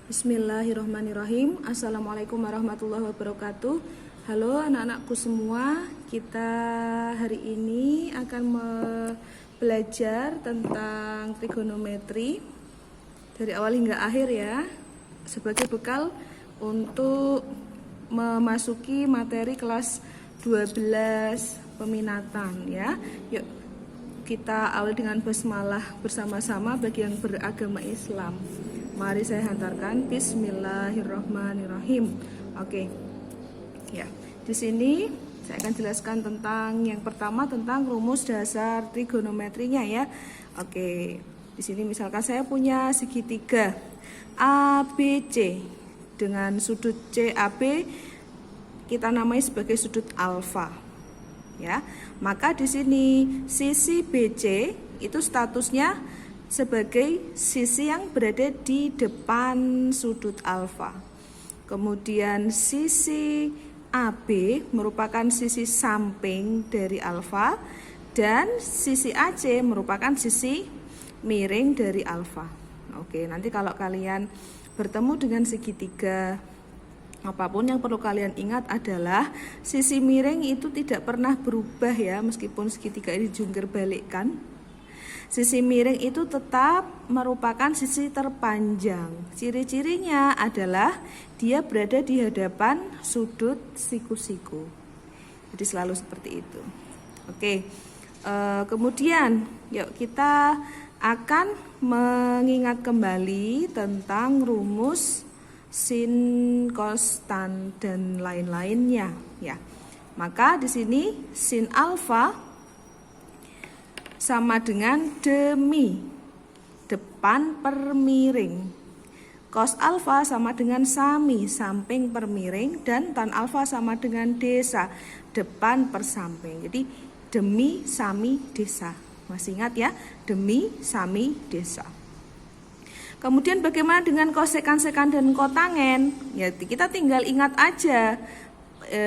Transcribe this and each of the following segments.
Bismillahirrahmanirrahim. Assalamualaikum warahmatullahi wabarakatuh. Halo anak-anakku semua, kita hari ini akan belajar tentang trigonometri dari awal hingga akhir ya, sebagai bekal untuk memasuki materi kelas 12 peminatan ya. Yuk kita awali dengan basmalah bersama-sama bagi yang beragama Islam. Mari saya hantarkan. Bismillahirrahmanirrahim. Oke. Ya. Di sini saya akan jelaskan tentang yang pertama tentang rumus dasar trigonometrinya ya. Oke. Di sini misalkan saya punya segitiga ABC dengan sudut CAB kita namai sebagai sudut alfa. Ya. Maka di sini sisi BC itu statusnya sebagai sisi yang berada di depan sudut alfa. Kemudian sisi AB merupakan sisi samping dari alfa dan sisi AC merupakan sisi miring dari alfa. Oke, nanti kalau kalian bertemu dengan segitiga apapun yang perlu kalian ingat adalah sisi miring itu tidak pernah berubah ya, meskipun segitiga ini dijungkir balikkan. Sisi miring itu tetap merupakan sisi terpanjang. Ciri-cirinya adalah dia berada di hadapan sudut siku-siku. Jadi selalu seperti itu. Oke. Kemudian yuk kita akan mengingat kembali tentang rumus sin, cos, tan dan lain-lainnya ya. Maka di sini sin alfa sama dengan demi, depan per miring. Cos alfa sama dengan sami, samping per miring. Dan tan alfa sama dengan desa, depan per samping. Jadi demi, sami, desa. Masih ingat ya? Demi, sami, desa. Kemudian bagaimana dengan kosekan, sekan, dan kotangen? Ya, kita tinggal ingat aja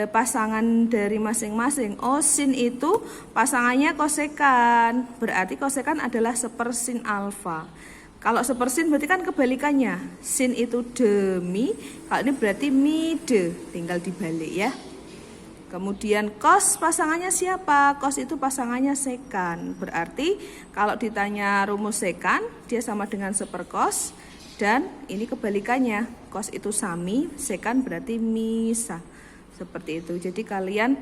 pasangan dari masing-masing. Oh, sin itu pasangannya kosekan, berarti kosekan adalah sepersin alfa. Kalau sepersin berarti kan kebalikannya, sin itu demi, kalau ini berarti mide, tinggal dibalik ya. Kemudian cos pasangannya siapa? Cos itu pasangannya sekan, berarti kalau ditanya rumus sekan dia sama dengan sepercos, dan ini kebalikannya, cos itu sami, sekan berarti misa. Seperti itu. Jadi kalian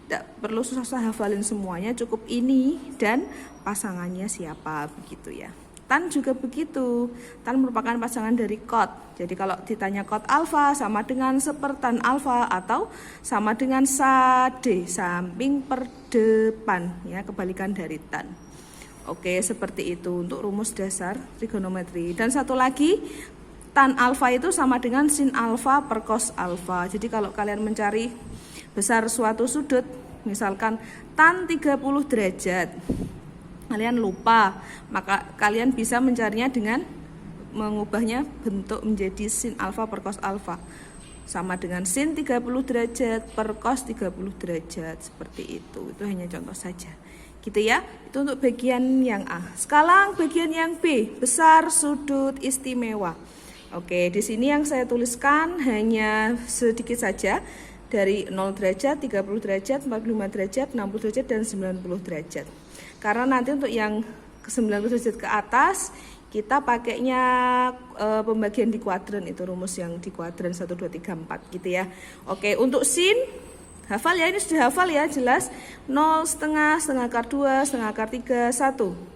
tidak perlu susah-susah hafalin semuanya, cukup ini dan pasangannya siapa begitu ya. Tan juga begitu. Tan merupakan pasangan dari cot. Jadi kalau ditanya cot alfa sama dengan sepertan alfa atau sama dengan sade, samping per depan ya, kebalikan dari tan. Oke, seperti itu untuk rumus dasar trigonometri. Dan satu lagi, tan alfa itu sama dengan sin alfa per cos alfa. Jadi kalau kalian mencari besar suatu sudut, misalkan tan 30 derajat, kalian lupa, maka kalian bisa mencarinya dengan mengubahnya bentuk menjadi sin alfa per cos alfa. Sama dengan sin 30 derajat per cos 30 derajat, seperti itu. Itu hanya contoh saja. Gitu ya. Itu untuk bagian yang A. Sekarang bagian yang B, besar sudut istimewa. Oke, di sini yang saya tuliskan hanya sedikit saja, dari 0 derajat, 30 derajat, 45 derajat, 60 derajat, dan 90 derajat. Karena nanti untuk yang ke 90 derajat ke atas, kita pakainya pembagian di kuadran, itu rumus yang di kuadran 1, 2, 3, 4 gitu ya. Oke, untuk sin, hafal ya, ini sudah hafal ya, jelas. 0, setengah, setengah akar 2, setengah akar 3, 1.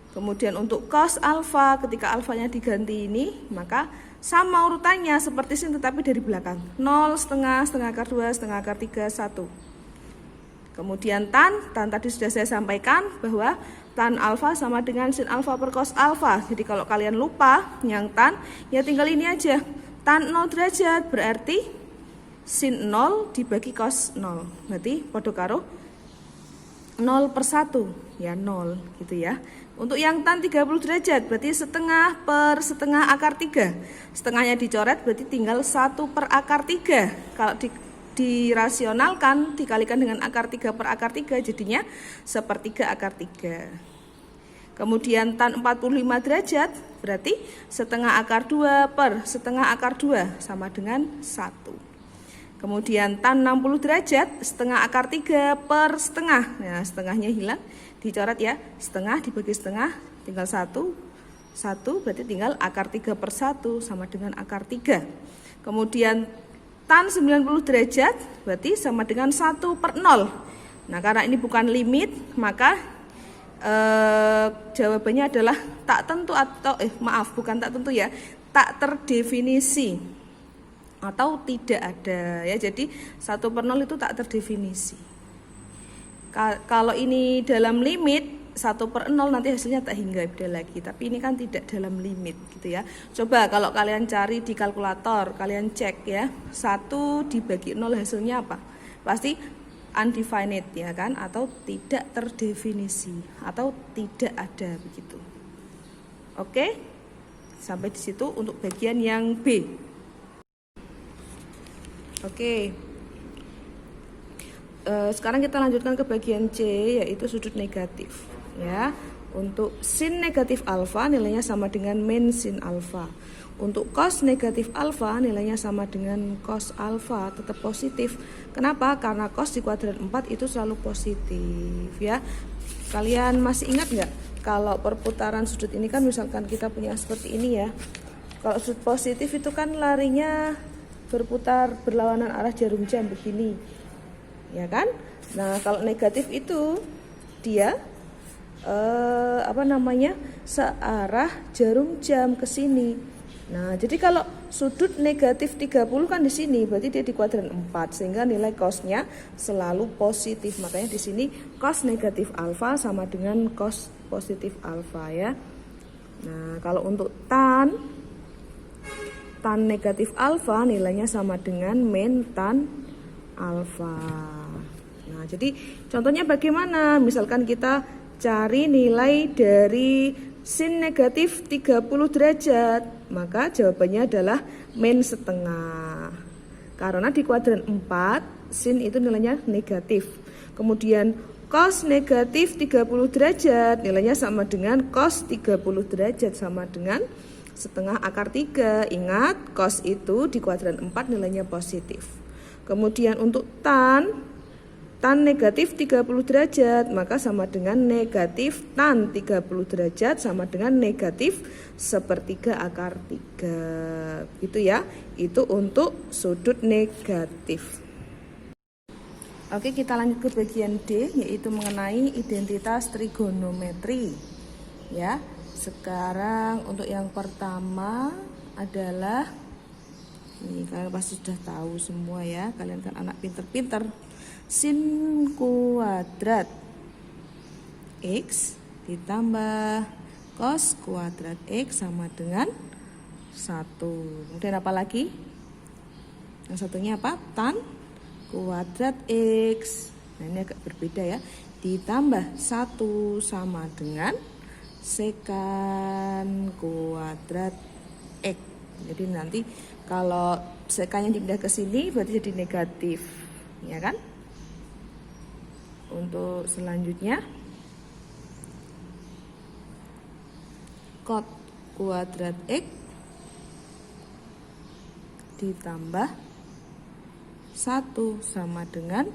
Kemudian untuk cos alfa, ketika alfanya diganti ini, maka sama urutannya seperti sin tetapi dari belakang. 0, setengah, setengah akar 2, setengah akar 3, 1. Kemudian tan tadi sudah saya sampaikan bahwa tan alfa sama dengan sin alfa per cos alfa. Jadi kalau kalian lupa yang tan, ya tinggal ini aja. Tan 0 derajat berarti sin 0 dibagi cos 0. Berarti podo karo 0 per 1. Ya 0 gitu ya. Untuk yang tan 30 derajat berarti setengah per setengah akar 3. Setengahnya dicoret berarti tinggal 1 per akar 3. Kalau dirasionalkan dikalikan dengan akar 3 per akar 3 jadinya sepertiga akar 3. Kemudian tan 45 derajat berarti setengah akar 2 per setengah akar 2 sama dengan 1. Kemudian tan 60 derajat setengah akar 3 per setengah. Nah, setengahnya hilang, dicoret ya. Setengah dibagi setengah tinggal 1. 1 berarti tinggal akar 3 per 1 sama dengan akar 3. Kemudian tan 90 derajat berarti sama dengan 1 per 0. Nah, karena ini bukan limit, maka jawabannya adalah tak tentu atau bukan tak tentu ya, tak terdefinisi atau tidak ada ya. Jadi 1 per 0 itu tak terdefinisi. Kalau ini dalam limit 1 per 0 nanti hasilnya tak hingga beda lagi, tapi ini kan tidak dalam limit gitu ya. Coba kalau kalian cari di kalkulator, kalian cek ya, 1 dibagi 0 hasilnya apa? Pasti undefined ya kan, atau tidak terdefinisi atau tidak ada begitu. Oke, sampai di situ untuk bagian yang B. Oke, sekarang kita lanjutkan ke bagian C, yaitu sudut negatif ya. Untuk sin negatif alfa nilainya sama dengan min sin alfa. Untuk cos negatif alfa nilainya sama dengan cos alfa, tetap positif. Kenapa? Karena cos di kuadran 4 itu selalu positif ya. Kalian masih ingat nggak kalau perputaran sudut ini kan misalkan kita punya seperti ini ya. Kalau sudut positif itu kan larinya berputar berlawanan arah jarum jam begini, ya kan? Nah, kalau negatif itu dia searah jarum jam ke sini. Nah, jadi kalau sudut negatif 30 kan di sini, berarti dia di kuadran 4, sehingga nilai cosnya selalu positif. Makanya di sini cos negatif alfa sama dengan cos positif alfa ya. Nah, kalau untuk tan negatif alfa nilainya sama dengan min tan alfa. Nah, jadi contohnya bagaimana? Misalkan kita cari nilai dari sin negatif 30 derajat, maka jawabannya adalah min setengah. Karena di kuadran 4, sin itu nilainya negatif. Kemudian cos negatif 30 derajat, nilainya sama dengan cos 30 derajat, sama dengan setengah akar 3. Ingat, cos itu di kuadran 4 nilainya positif. Kemudian untuk tan negatif 30 derajat, maka sama dengan negatif tan 30 derajat sama dengan negatif sepertiga akar 3. Gitu ya. Itu untuk sudut negatif. Oke, kita lanjut ke bagian D, yaitu mengenai identitas trigonometri. Ya. Sekarang untuk yang pertama adalah ini, kalian pasti sudah tahu semua ya. Kalian kan anak pinter-pinter. Sin kuadrat X ditambah cos kuadrat X sama dengan 1. Kemudian apa lagi? Yang satunya apa? Tan kuadrat X. Nah, ini agak berbeda ya. Ditambah 1 sama dengan sekan kuadrat X. Jadi nanti kalau sekannya dipindah ke sini berarti jadi negatif, ya kan? Untuk selanjutnya cot kuadrat X ditambah 1 sama dengan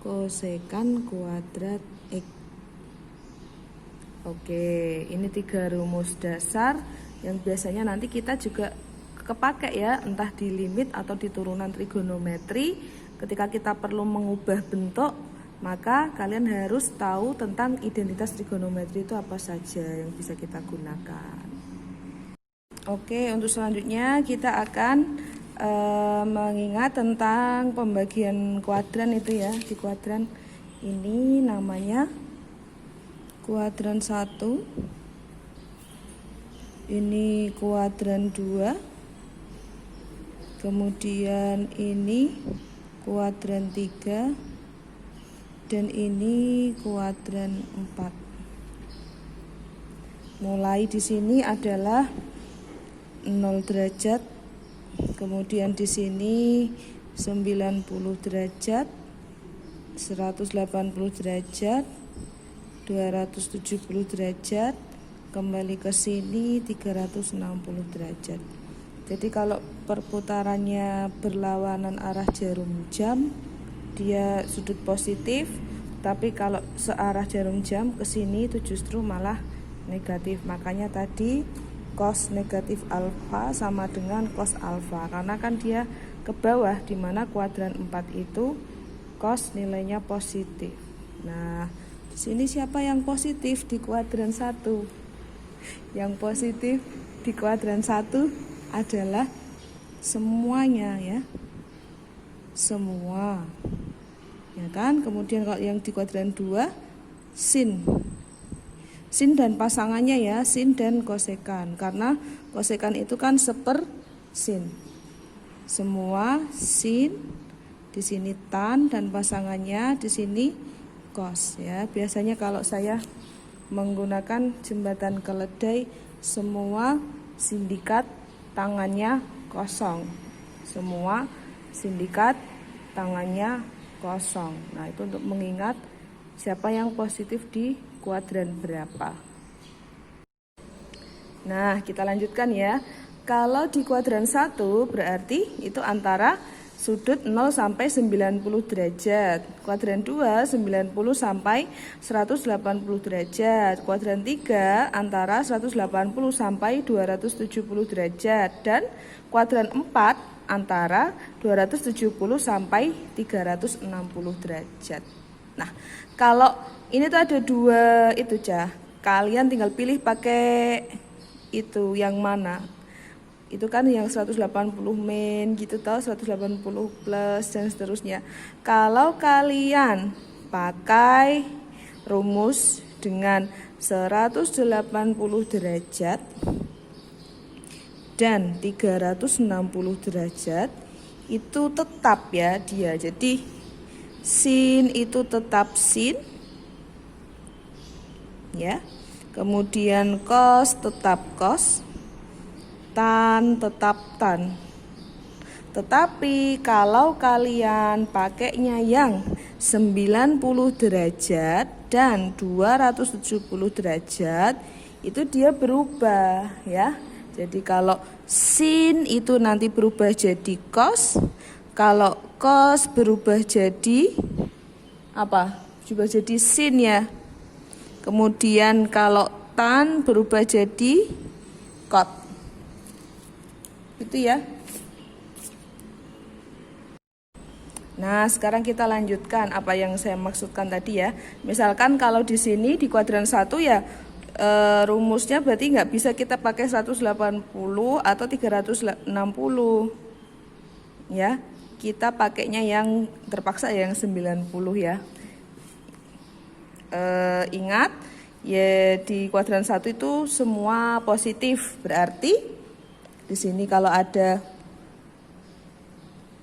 kosekan kuadrat X. Oke, ini 3 rumus dasar yang biasanya nanti kita juga kepake ya, entah di limit atau di turunan trigonometri. Ketika kita perlu mengubah bentuk, maka kalian harus tahu tentang identitas trigonometri itu apa saja yang bisa kita gunakan. Oke, untuk selanjutnya kita akan mengingat tentang pembagian kuadran itu ya. Di kuadran ini namanya kuadran 1, ini kuadran 2, kemudian ini kuadran 3, dan ini kuadran 4. Mulai di sini adalah 0 derajat, kemudian di sini 90 derajat, 180 derajat, 200 270 derajat, kembali ke sini 360 derajat. Jadi kalau perputarannya berlawanan arah jarum jam, dia sudut positif, tapi kalau searah jarum jam ke sini itu justru malah negatif. Makanya tadi cos negatif alfa sama dengan cos alfa, karena kan dia ke bawah, dimana kuadran 4 itu cos nilainya positif. Nah, di sini siapa yang positif di kuadran 1? Yang positif di kuadran 1 adalah semuanya ya. Semua. Ya kan? Kemudian kalau yang di kuadran 2 sin. Sin dan pasangannya ya, sin dan kosekan. Karena kosekan itu kan seper sin. Semua sin, di sini tan dan pasangannya di sini cos ya. Biasanya kalau saya menggunakan jembatan keledai, semua sindikat tangannya kosong. Semua sindikat tangannya kosong. Nah, itu untuk mengingat siapa yang positif di kuadran berapa. Nah, kita lanjutkan ya. Kalau di kuadran 1 berarti itu antara sudut 0 sampai 90 derajat. Kuadran 2 90 sampai 180 derajat. Kuadran 3 antara 180 sampai 270 derajat. Dan kuadran 4 antara 270 sampai 360 derajat. Nah, kalau ini tuh ada 2 itu Cah. Kalian tinggal pilih pakai itu yang mana. Itu kan yang 180 min gitu toh, 180 plus dan seterusnya. Kalau kalian pakai rumus dengan 180 derajat dan 360 derajat itu tetap ya dia. Jadi sin itu tetap sin ya. Kemudian cos tetap cos, tan tetap tan. Tetapi kalau kalian pakainya yang 90 derajat dan 270 derajat, itu dia berubah ya. Jadi kalau sin itu nanti berubah jadi cos, kalau cos berubah jadi apa? Berubah jadi sin ya. Kemudian kalau tan berubah jadi cot. Itu ya. Nah, sekarang kita lanjutkan apa yang saya maksudkan tadi ya. Misalkan kalau di sini di kuadran 1 ya rumusnya berarti nggak bisa kita pakai 180 atau 360 ya. Kita pakainya yang terpaksa yang 90 ya. Ingat ya, di kuadran 1 itu semua positif, berarti di sini kalau ada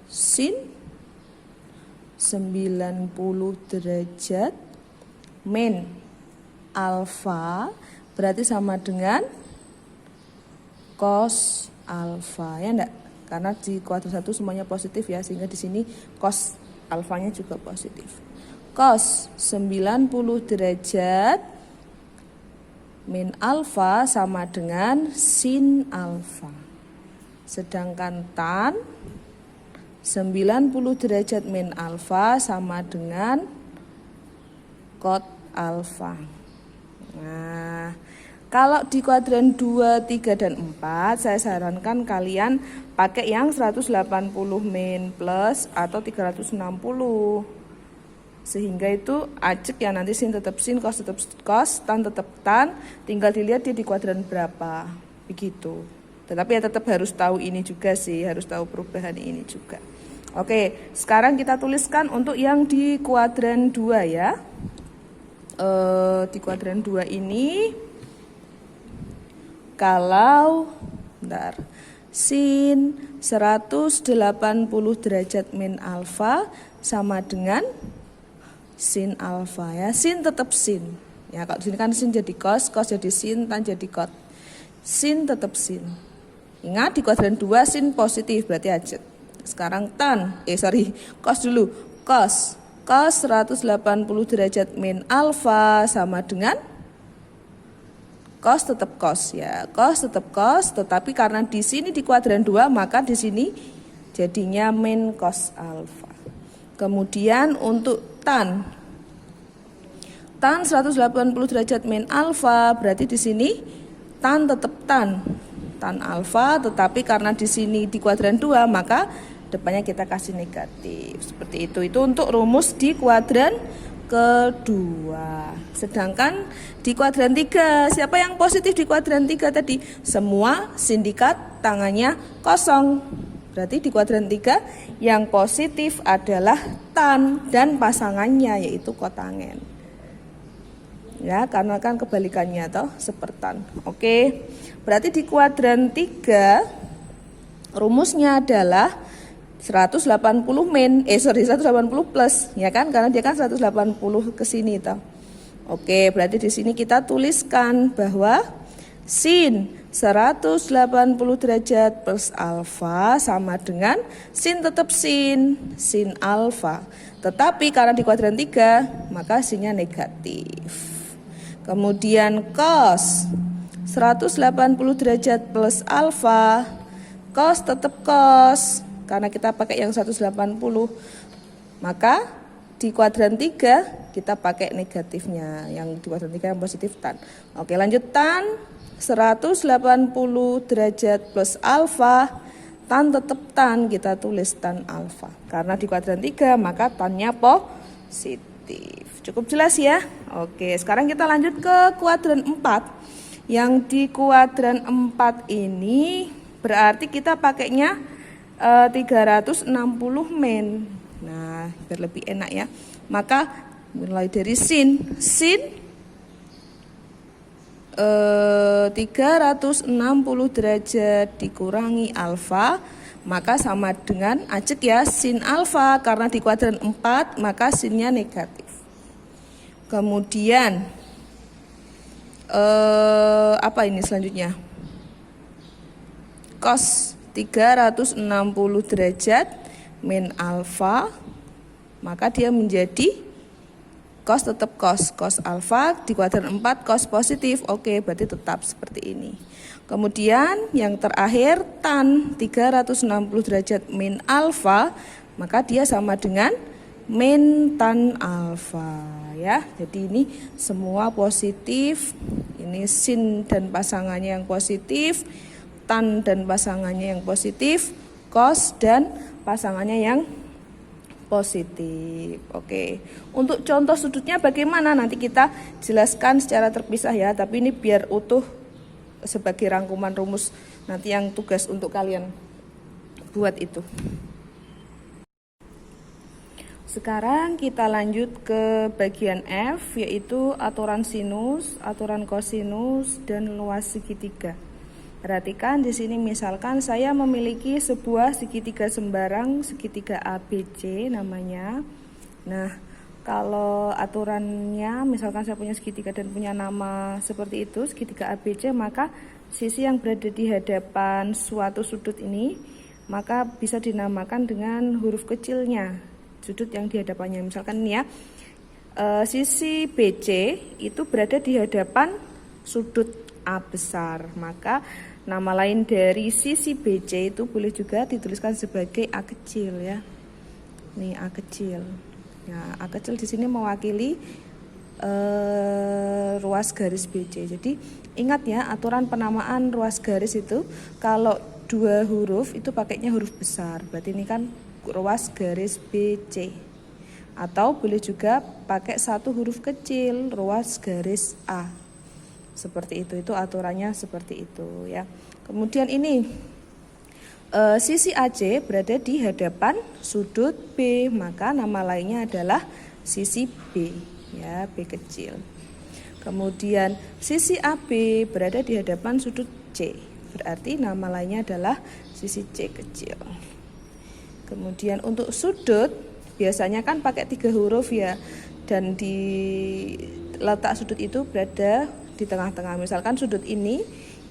sin 90 derajat min alfa berarti sama dengan cos alfa ya enggak? Karena di kuadran 1 semuanya positif ya, sehingga di sini cos alfanya juga positif. Cos 90 derajat min alfa sama dengan sin alfa. Sedangkan tan 90 derajat min alfa sama dengan cot alfa. Nah, kalau di kuadran 2, 3, dan 4 saya sarankan kalian pakai yang 180 min plus atau 360. Sehingga itu acek ya, nanti sin tetap sin, cos tetap cos, tan tetap tan, tinggal dilihat dia di kuadran berapa, begitu. Tetapi ya tetap harus tahu ini juga sih, harus tahu perubahan ini juga. Oke, sekarang kita tuliskan untuk yang di kuadran 2 ya. Di kuadran 2 ini, kalau sin 180 derajat min alfa sama dengan sin alfa ya. Sin tetap sin ya, kalau di sini kan sin jadi cos, cos jadi sin, tan jadi cot. Sin tetap sin. Ingat di kuadran 2 sin positif berarti ajet. Sekarang tan, cos dulu, cos cos 180 derajat min alfa sama dengan cos tetap cos ya. Cos tetap cos, tetapi karena di sini di kuadran 2 maka di sini jadinya min cos alfa. Kemudian untuk tan 180 derajat min alfa, berarti di sini tan tetap tan alfa, tetapi karena di sini di kuadran 2 maka depannya kita kasih negatif. Seperti itu. Itu untuk rumus di kuadran kedua. Sedangkan di kuadran 3, siapa yang positif di kuadran 3 tadi? Semua sindikat tangannya kosong. Berarti di kuadran 3 yang positif adalah tan dan pasangannya yaitu kotangen. Ya, karena kan kebalikannya toh sepertan. Oke. Berarti di kuadran 3 rumusnya adalah 180 plus ya kan, karena dia kan 180 ke sini toh. Oke, berarti di sini kita tuliskan bahwa sin 180 derajat plus alfa sama dengan sin tetap sin alfa. Tetapi karena di kuadran 3 maka sinnya negatif. Kemudian cos 180 derajat plus alfa, cos tetap cos. Karena kita pakai yang 180, maka di kuadran 3 kita pakai negatifnya. Yang di kuadran 3 yang positif tan. Oke, lanjut tan 180 derajat plus alfa, tan tetap tan, kita tulis tan alfa. Karena di kuadran 3 maka tannya positif. Cukup jelas ya? Oke, sekarang kita lanjut ke kuadran 4. Yang di kuadran 4 ini berarti kita pakainya 360 min. Nah, biar lebih enak ya. Maka mulai dari sin 360 derajat dikurangi alfa, maka sama dengan ajek ya sin alfa, karena di kuadran 4 maka sinnya negatif. Kemudian apa ini selanjutnya? Cos 360 derajat min alfa, maka dia menjadi cos tetap cos alfa, di kuadran 4 cos positif. Oke, berarti tetap seperti ini. Kemudian yang terakhir tan 360 derajat min alfa, maka dia sama dengan min tan alfa ya. Jadi ini semua positif. Ini sin dan pasangannya yang positif, tan dan pasangannya yang positif, cos dan pasangannya yang positif. Oke. Untuk contoh sudutnya bagaimana nanti kita jelaskan secara terpisah ya, tapi ini biar utuh sebagai rangkuman rumus nanti yang tugas untuk kalian buat itu. Sekarang kita lanjut ke bagian F, yaitu aturan sinus, aturan kosinus, dan luas segitiga. Perhatikan di sini misalkan saya memiliki sebuah segitiga sembarang, segitiga ABC namanya. Nah, kalau aturannya misalkan saya punya segitiga dan punya nama seperti itu, segitiga ABC, maka sisi yang berada di hadapan suatu sudut ini maka bisa dinamakan dengan huruf kecilnya sudut yang di hadapannya. Misalkan ini ya, sisi BC itu berada di hadapan sudut A besar, maka nama lain dari sisi BC itu boleh juga dituliskan sebagai A kecil ya. Nih A kecil. Nah, A kecil di sini mewakili ruas garis BC. Jadi ingat ya, aturan penamaan ruas garis itu kalau dua huruf itu pakainya huruf besar. Berarti ini kan ruas garis BC. Atau boleh juga pakai satu huruf kecil, ruas garis A. Seperti itu aturannya seperti itu ya. Kemudian ini sisi AC berada di hadapan sudut B, maka nama lainnya adalah sisi B ya, B kecil. Kemudian sisi AB berada di hadapan sudut C, berarti nama lainnya adalah sisi C kecil. Kemudian untuk sudut biasanya kan pakai 3 huruf ya, dan di letak sudut itu berada di tengah-tengah. Misalkan sudut ini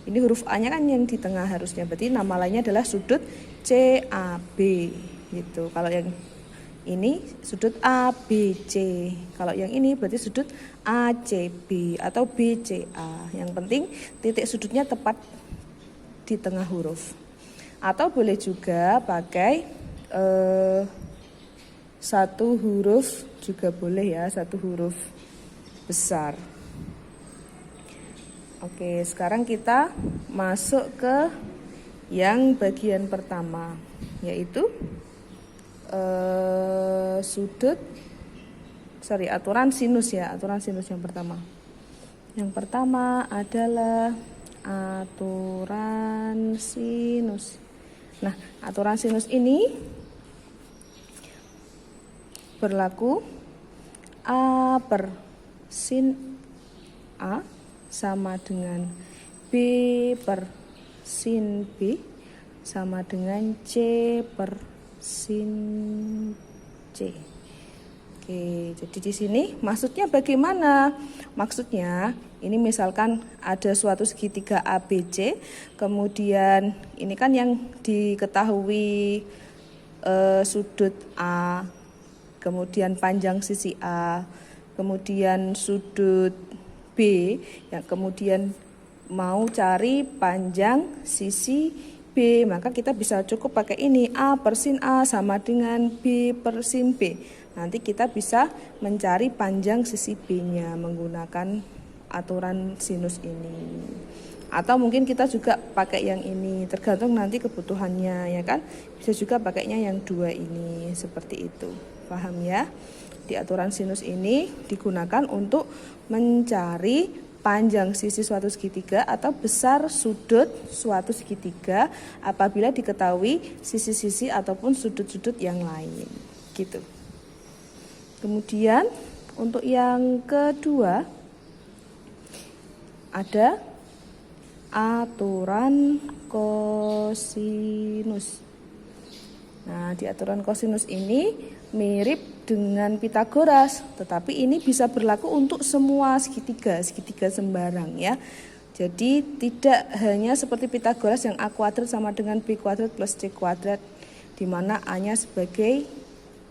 huruf A-nya kan yang di tengah harusnya, berarti nama lainnya adalah sudut CAB gitu. Kalau yang Ini sudut ABC. Kalau yang ini berarti sudut ACB atau BCA. Yang penting titik sudutnya tepat di tengah huruf. Atau boleh juga pakai satu huruf juga boleh ya, satu huruf besar. Oke, sekarang kita masuk ke yang bagian pertama, yaitu aturan sinus ya, aturan sinus yang pertama. Yang pertama adalah aturan sinus. Nah, aturan sinus ini berlaku A per sin A sama dengan B per sin B sama dengan C per sin C. Oke, jadi di sini maksudnya bagaimana? Maksudnya ini misalkan ada suatu segitiga ABC, kemudian ini kan yang diketahui sudut A, kemudian panjang sisi A, kemudian sudut B, yang kemudian mau cari panjang sisi B, maka kita bisa cukup pakai ini, A per sin A sama dengan B per sin B. Nanti kita bisa mencari panjang sisi B-nya menggunakan aturan sinus ini. Atau mungkin kita juga pakai yang ini, tergantung nanti kebutuhannya ya kan. Bisa juga pakainya yang dua ini, seperti itu. Paham ya? Di aturan sinus ini digunakan untuk mencari panjang sisi suatu segitiga atau besar sudut suatu segitiga apabila diketahui sisi-sisi ataupun sudut-sudut yang lain. Gitu. Kemudian untuk yang kedua ada aturan kosinus. Nah, di aturan kosinus ini mirip dengan Pitagoras, tetapi ini bisa berlaku untuk semua segitiga sembarang ya. Jadi tidak hanya seperti Pitagoras yang A kuadrat sama dengan B kuadrat plus C kuadrat, di mana A-nya sebagai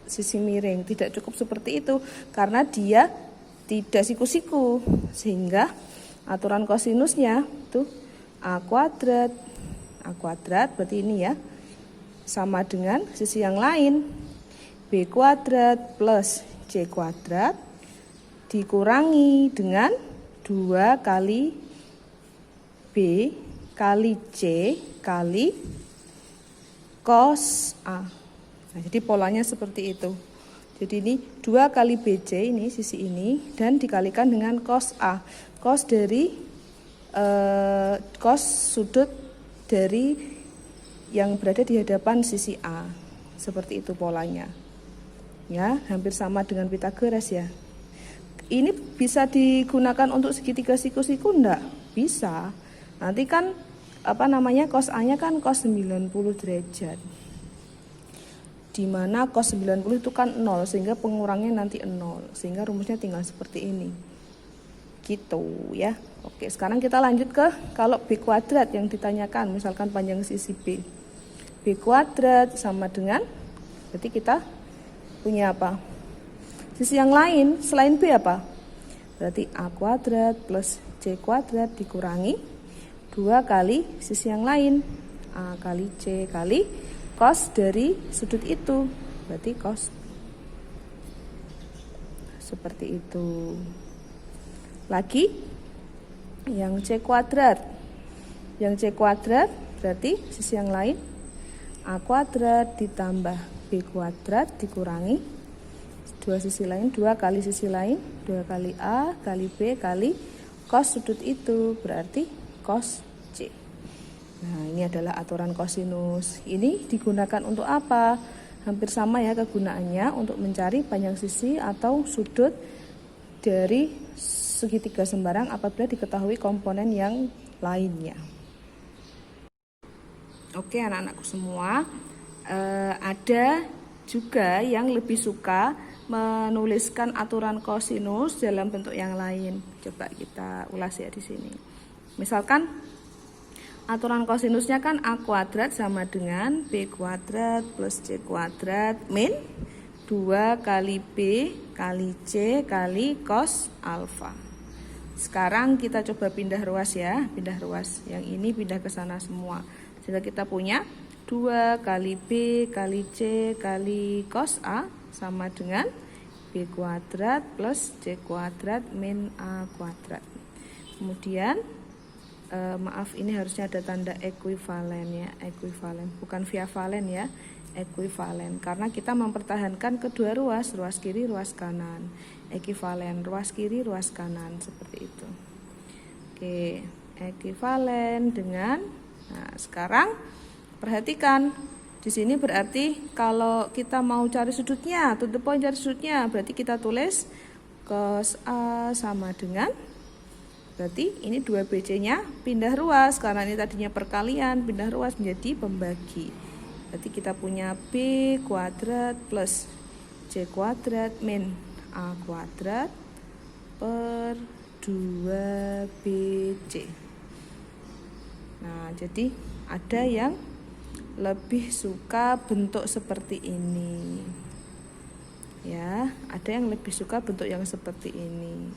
sisi miring. Tidak cukup seperti itu karena dia tidak siku-siku, sehingga aturan kosinusnya itu A kuadrat berarti ini ya, sama dengan sisi yang lain B kuadrat plus C kuadrat dikurangi dengan 2 kali B kali C kali cos A. Nah, jadi polanya seperti itu. Jadi ini 2 kali BC ini sisi ini dan dikalikan dengan cos A. Cos dari cos sudut dari yang berada di hadapan sisi A. Seperti itu polanya. Ya, hampir sama dengan Pitagoras ya. Ini bisa digunakan untuk segitiga siku-siku enggak? Bisa. Nanti kan cos A-nya kan cos 90 derajat. Di mana cos 90 itu kan 0, sehingga pengurangnya nanti 0, sehingga rumusnya tinggal seperti ini. Gitu ya. Oke, sekarang kita lanjut ke kalau B kuadrat yang ditanyakan, misalkan panjang sisi B. B kuadrat sama dengan, berarti kita punya apa? Sisi yang lain selain B apa? Berarti A kuadrat plus C kuadrat dikurangi 2 kali sisi yang lain, A kali C kali cos dari sudut itu, berarti cos. Seperti itu. Lagi yang C kuadrat. Yang C kuadrat berarti sisi yang lain A kuadrat ditambah B kuadrat dikurangi 2 sisi lain, 2 kali sisi lain, 2 kali A kali B kali cos sudut itu, berarti cos C. Nah, ini adalah aturan kosinus. Ini digunakan untuk apa? Hampir sama ya kegunaannya, untuk mencari panjang sisi atau sudut dari segitiga sembarang apabila diketahui komponen yang lainnya. Oke anak-anakku semua, ada juga yang lebih suka menuliskan aturan kosinus dalam bentuk yang lain. Coba kita ulas ya di sini. Misalkan aturan kosinusnya kan A kuadrat sama dengan B kuadrat plus C kuadrat min 2 kali B kali C kali cos alfa. Sekarang kita coba pindah ruas ya, pindah ruas. Yang ini pindah ke sana semua. Sehingga kita punya 2 kali B kali C kali cos A sama dengan B kuadrat plus C kuadrat min A kuadrat. Kemudian maaf, ini harusnya ada tanda ekuivalen ya, ekuivalen, bukan via valen ya, ekuivalen. Karena kita mempertahankan kedua ruas, ruas kiri, ruas kanan. Ekuivalen, ruas kiri, ruas kanan, seperti itu. Oke, ekuivalen dengan, nah sekarang perhatikan, di sini berarti kalau kita mau cari sudutnya, to the point cari sudutnya, berarti kita tulis cos A sama dengan, berarti ini 2BC-nya pindah ruas, karena ini tadinya perkalian, pindah ruas menjadi pembagi. Berarti kita punya B kuadrat plus C kuadrat min A kuadrat per 2BC. Nah, jadi ada yang lebih suka bentuk seperti ini. Ya, ada yang lebih suka bentuk yang seperti ini.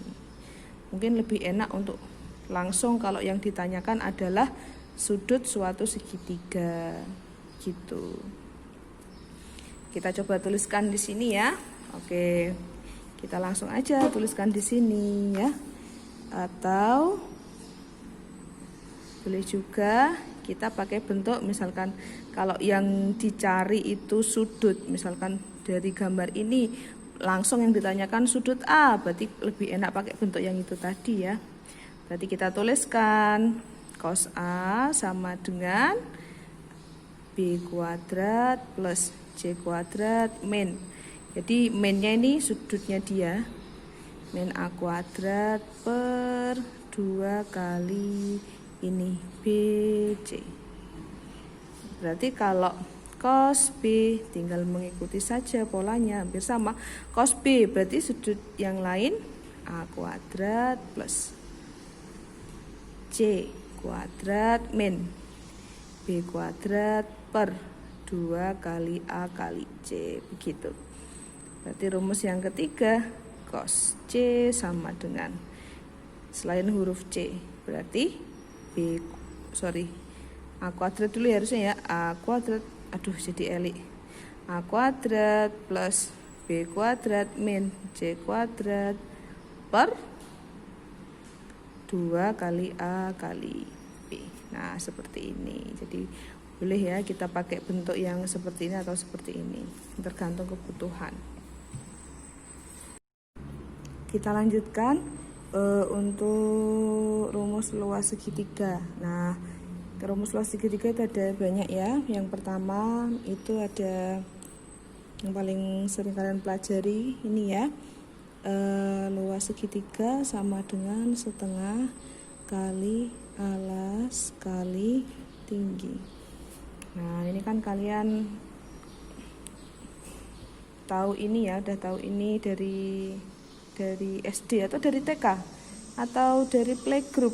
Mungkin lebih enak untuk langsung kalau yang ditanyakan adalah sudut suatu segitiga gitu. Kita coba tuliskan di sini ya. Oke. Kita langsung aja tuliskan di sini ya. Atau boleh juga kita pakai bentuk, misalkan kalau yang dicari itu sudut, misalkan dari gambar ini langsung yang ditanyakan sudut A, berarti lebih enak pakai bentuk yang itu tadi ya. Berarti kita tuliskan cos A sama dengan B kuadrat plus C kuadrat min. Jadi minnya ini sudutnya dia, min A kuadrat per 2 kali ini BC. Berarti kalau cos B tinggal mengikuti saja polanya, hampir sama. Cos B berarti sudut yang lain A kuadrat plus C kuadrat min B kuadrat per 2 kali A kali C, begitu. Berarti rumus yang ketiga, cos C sama dengan, selain huruf C, berarti A kuadrat dulu ya harusnya ya, A kuadrat, aduh jadi elik, A kuadrat plus B kuadrat min C kuadrat per 2 kali A kali B. Nah seperti ini. Jadi boleh ya kita pakai bentuk yang seperti ini atau seperti ini, tergantung kebutuhan. Kita lanjutkan untuk rumus luas segitiga. Nah, rumus luas segitiga itu ada banyak ya. Yang pertama itu ada yang paling sering kalian pelajari ini ya. Luas segitiga sama dengan setengah kali alas kali tinggi. Nah, ini kan kalian tahu ini ya, udah tahu ini dari SD atau dari TK atau dari playgroup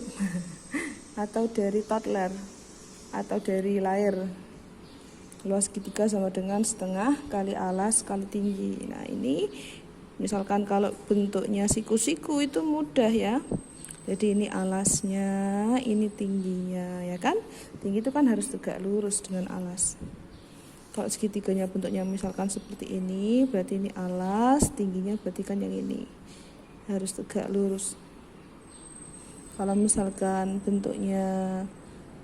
atau dari toddler atau dari lahir. Luas segitiga sama dengan setengah kali alas kali tinggi. Nah ini misalkan kalau bentuknya siku-siku itu mudah ya. Jadi ini alasnya, ini tingginya ya kan. Tinggi itu kan harus tegak lurus dengan alas. Kalau segitiganya bentuknya misalkan seperti ini, berarti ini alas, tingginya berarti kan yang ini harus tegak lurus. Kalau misalkan bentuknya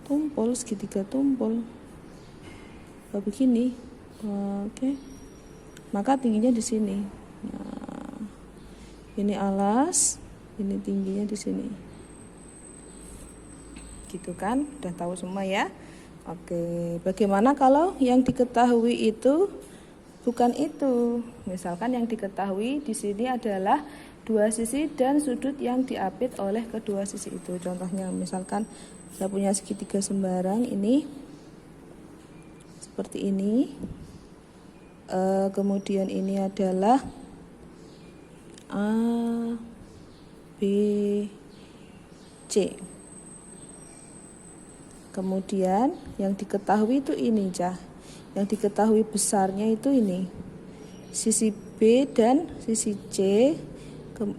tumpul, segitiga tumpul, begini, oke, maka tingginya di sini. Nah, ini alas, ini tingginya di sini. Gitu kan? Udah tahu semua ya? Oke, bagaimana kalau yang diketahui itu bukan itu? Misalkan yang diketahui di sini adalah dua sisi dan sudut yang diapit oleh kedua sisi itu. Contohnya misalkan saya punya segitiga sembarang ini seperti ini. Kemudian ini adalah A, B, C. Kemudian yang diketahui itu ini, Cah. Yang diketahui besarnya itu ini. sisi B dan sisi C,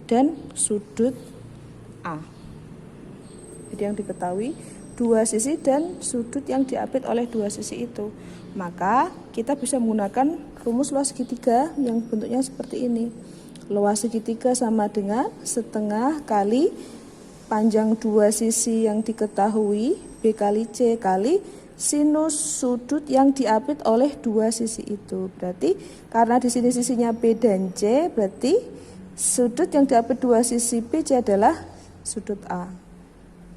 dan sudut A. Jadi yang diketahui dua sisi dan sudut yang diapit oleh dua sisi itu. Maka kita bisa menggunakan rumus luas segitiga yang bentuknya seperti ini. Luas segitiga sama dengan setengah kali panjang dua sisi yang diketahui B kali C kali sinus sudut yang diapit oleh dua sisi itu. Berarti karena di sini sisinya B dan C, berarti sudut yang diapit dua sisi B C adalah sudut A.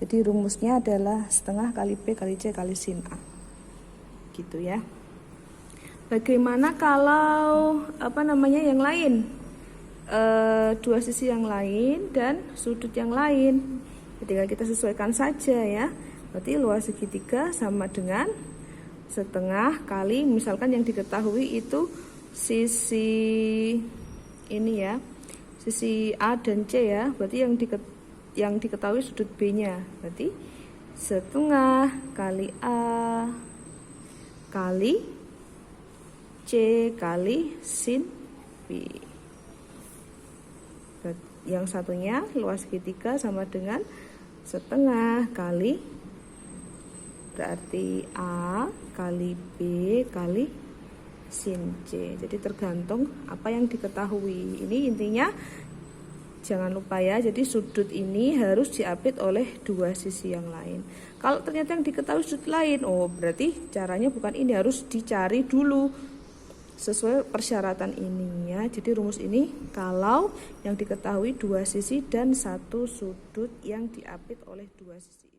Jadi rumusnya adalah setengah kali B kali C kali sin A. Gitu ya. Bagaimana kalau yang lain? Dua sisi yang lain dan sudut yang lain. Ketika kita sesuaikan saja ya. Berarti luas segitiga sama dengan setengah kali, misalkan yang diketahui itu sisi ini ya. Sisi A dan C ya. Berarti yang diketahui sudut B-nya. Berarti setengah kali A kali C kali sin B. Yang satunya luas segitiga sama dengan setengah kali, berarti A kali B kali sin C. Jadi tergantung apa yang diketahui. Ini intinya jangan lupa ya, jadi sudut ini harus diapit oleh dua sisi yang lain. Kalau ternyata yang diketahui sudut lain, berarti caranya bukan ini, harus dicari dulu sesuai persyaratan ini ya. Jadi rumus ini kalau yang diketahui dua sisi dan satu sudut yang diapit oleh dua sisi.